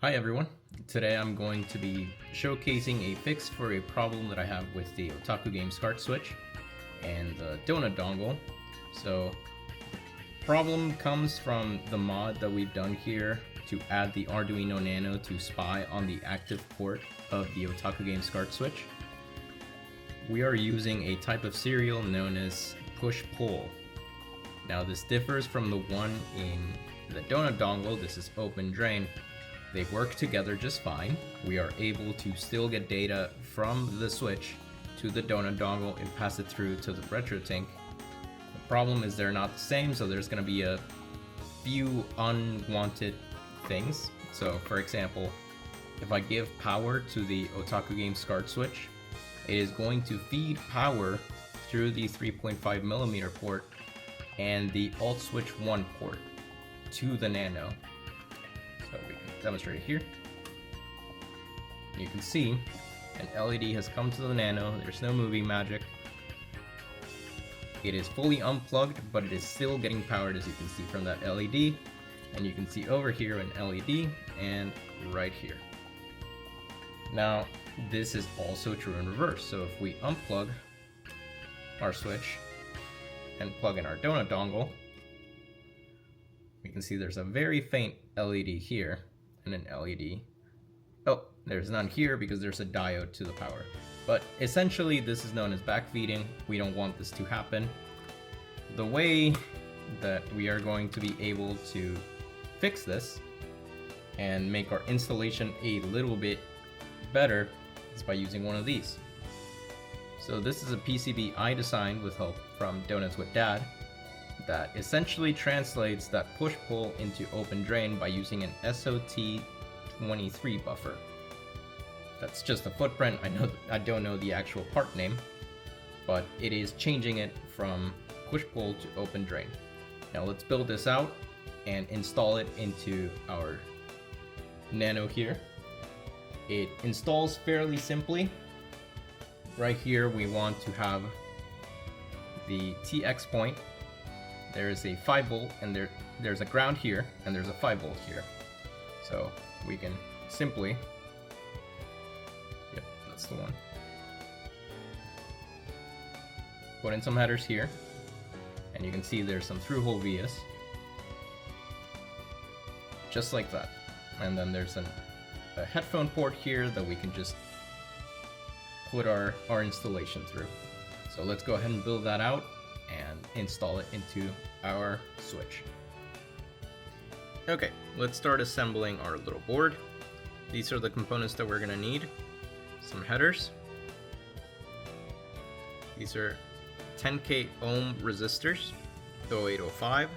Hi everyone, today I'm going to be showcasing a fix for a problem that I have with the OtakuGames SCART switch and the donut dongle. So, problem comes from the mod that we've done here to add the Arduino Nano to spy on the active port of the OtakuGames SCART switch. We are using a type of serial known as push-pull. Now this differs from the one in the donut dongle. This is open drain. They work together just fine. We are able to still get data from the switch to the donut dongle and pass it through to the RetroTink. The problem is they're not the same, so there's going to be a few unwanted things. So for example, if I give power to the OtakuGames SCART switch, it is going to feed power through the 3.5mm port and the alt switch 1 port to the Nano. So we can demonstrate it here. You can see an LED has come to the Nano. There's no moving magic. It is fully unplugged, but it is still getting powered, as you can see from that LED. And you can see over here an LED and right here. Now, this is also true in reverse. So if we unplug our switch and plug in our donut dongle, you can see there's a very faint LED here and an LED. Oh, there's none here because there's a diode to the power. But essentially this is known as backfeeding. We don't want this to happen. The way that we are going to be able to fix this and make our installation a little bit better is by using one of these. So this is a PCB I designed with help from Donuts with Dad that essentially translates that push-pull into open drain by using an SOT23 buffer. That's just a footprint. I don't know the actual part name, but it is changing it from push-pull to open drain. Now let's build this out and install it into our Nano here. It installs fairly simply. Right here we want to have the TX point. There is a 5V and there's a ground here and there's a 5V here. So we can simply, yep, that's the one. Put in some headers here and you can see there's some through-hole vias. Just like that. And then there's a headphone port here that we can just put our installation through. So let's go ahead and build that out and install it into our switch. Okay, let's start assembling our little board. These are the components that we're going to need. Some headers. These are 10k ohm resistors, 0805.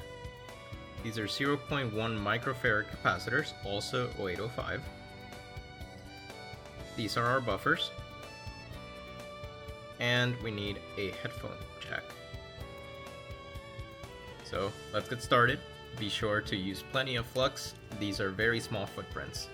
These are 0.1 microfarad capacitors, also 0805. These are our buffers. And we need a headphone jack. So let's get started. Be sure to use plenty of flux. These are very small footprints.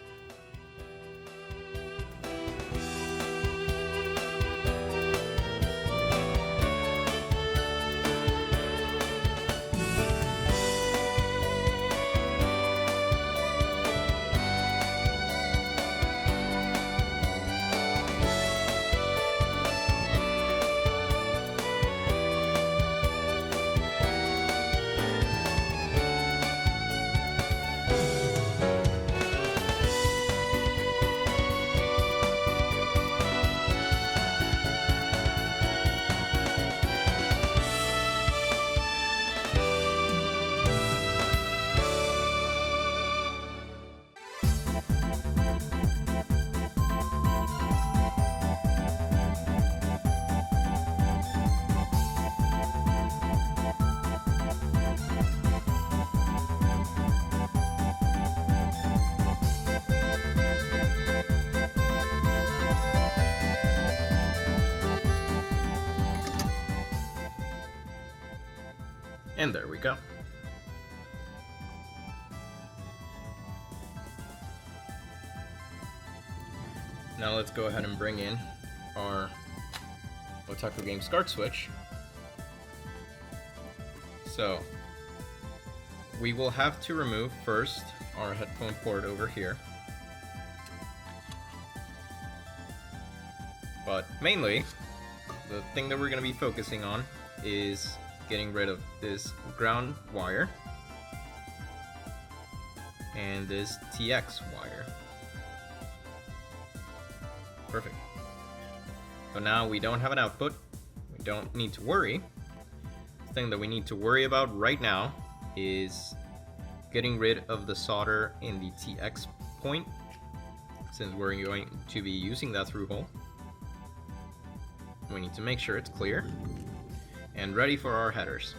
And there we go. Now let's go ahead and bring in our OtakuGames SCART switch. So we will have to remove first our headphone port over here. But mainly, the thing that we're going to be focusing on is getting rid of this ground wire and this TX wire. Perfect. So now we don't have an output. We don't need to worry. The thing that we need to worry about right now is getting rid of the solder in the TX point, since we're going to be using that through hole. We need to make sure it's clear and ready for our headers.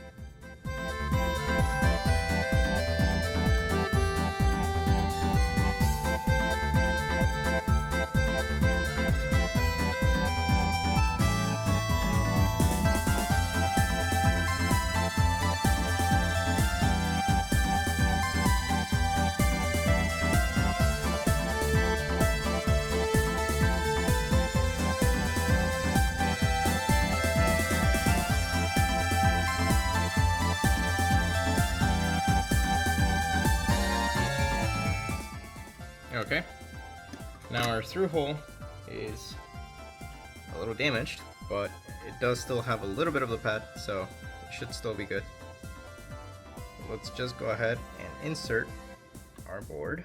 Okay, now our through hole is a little damaged, but it does still have a little bit of the pad, so it should still be good. Let's just go ahead and insert our board.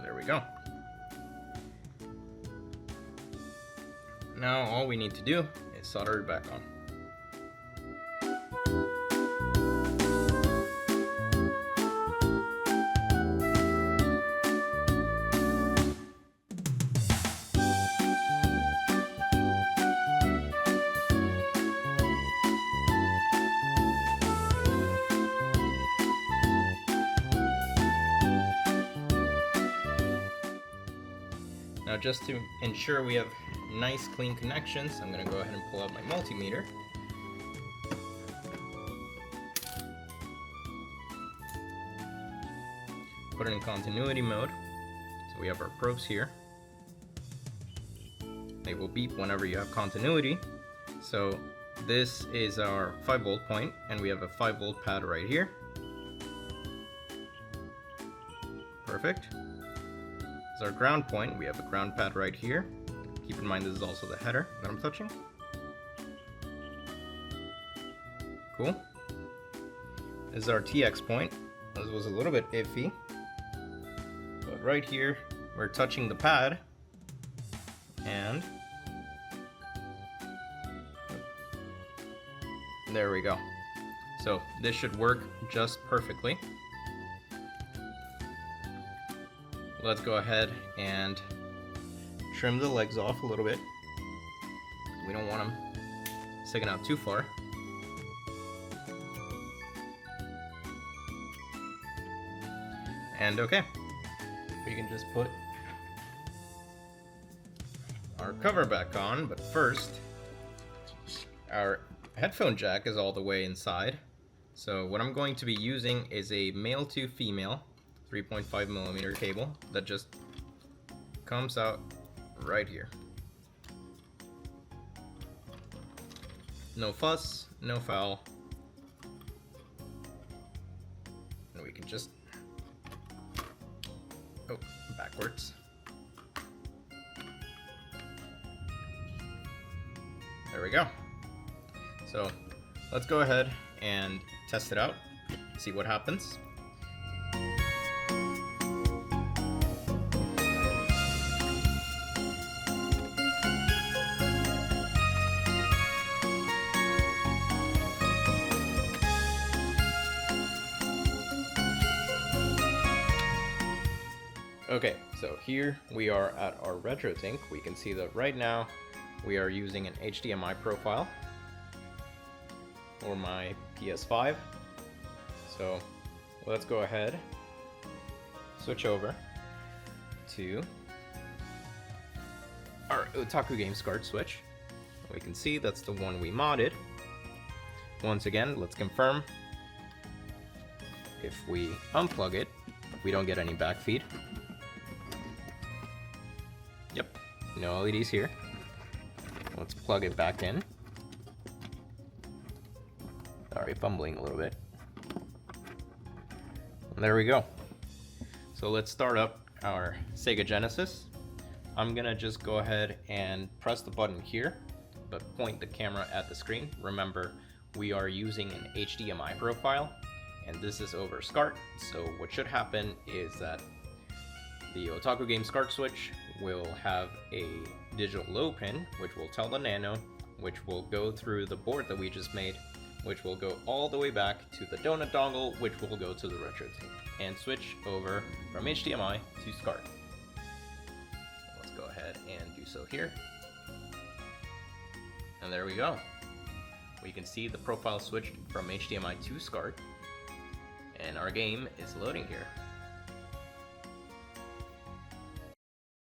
There we go. Now all we need to do is solder it back on. Now, just to ensure we have nice clean connections, I'm going to go ahead and pull out my multimeter. Put it in continuity mode. So we have our probes here. They will beep whenever you have continuity. So this is our 5-volt point, and we have a 5-volt pad right here. Perfect. This is our ground point. We have a ground pad right here. Keep in mind this is also the header that I'm touching. Cool. This is our TX point. This was a little bit iffy, but right here we're touching the pad, and there we go. So this should work just perfectly. Let's go ahead and trim the legs off a little bit. We don't want them sticking out too far. And okay, we can just put our cover back on, but first, our headphone jack is all the way inside. So what I'm going to be using is a male to female 3.5mm cable that just comes out right here. No fuss, no foul. And we can just, oh, backwards. There we go. So let's go ahead and test it out, see what happens. Okay, so here we are at our RetroTink. We can see that right now we are using an HDMI profile for my PS5. So let's go ahead, switch over to our OtakuGames SCART switch. We can see that's the one we modded. Once again, let's confirm. If we unplug it, we don't get any backfeed. Yep, no LEDs here. Let's plug it back in. Sorry, fumbling a little bit. And there we go. So let's start up our Sega Genesis. I'm gonna just go ahead and press the button here, but point the camera at the screen. Remember, we are using an HDMI profile, and this is over SCART. So what should happen is that the OtakuGames SCART switch will have a digital low pin, which will tell the Nano, which will go through the board that we just made, which will go all the way back to the donut dongle, which will go to the retro tape, and switch over from HDMI to SCART. Let's go ahead and do so here. And there we go. We can see the profile switched from HDMI to SCART, and our game is loading here.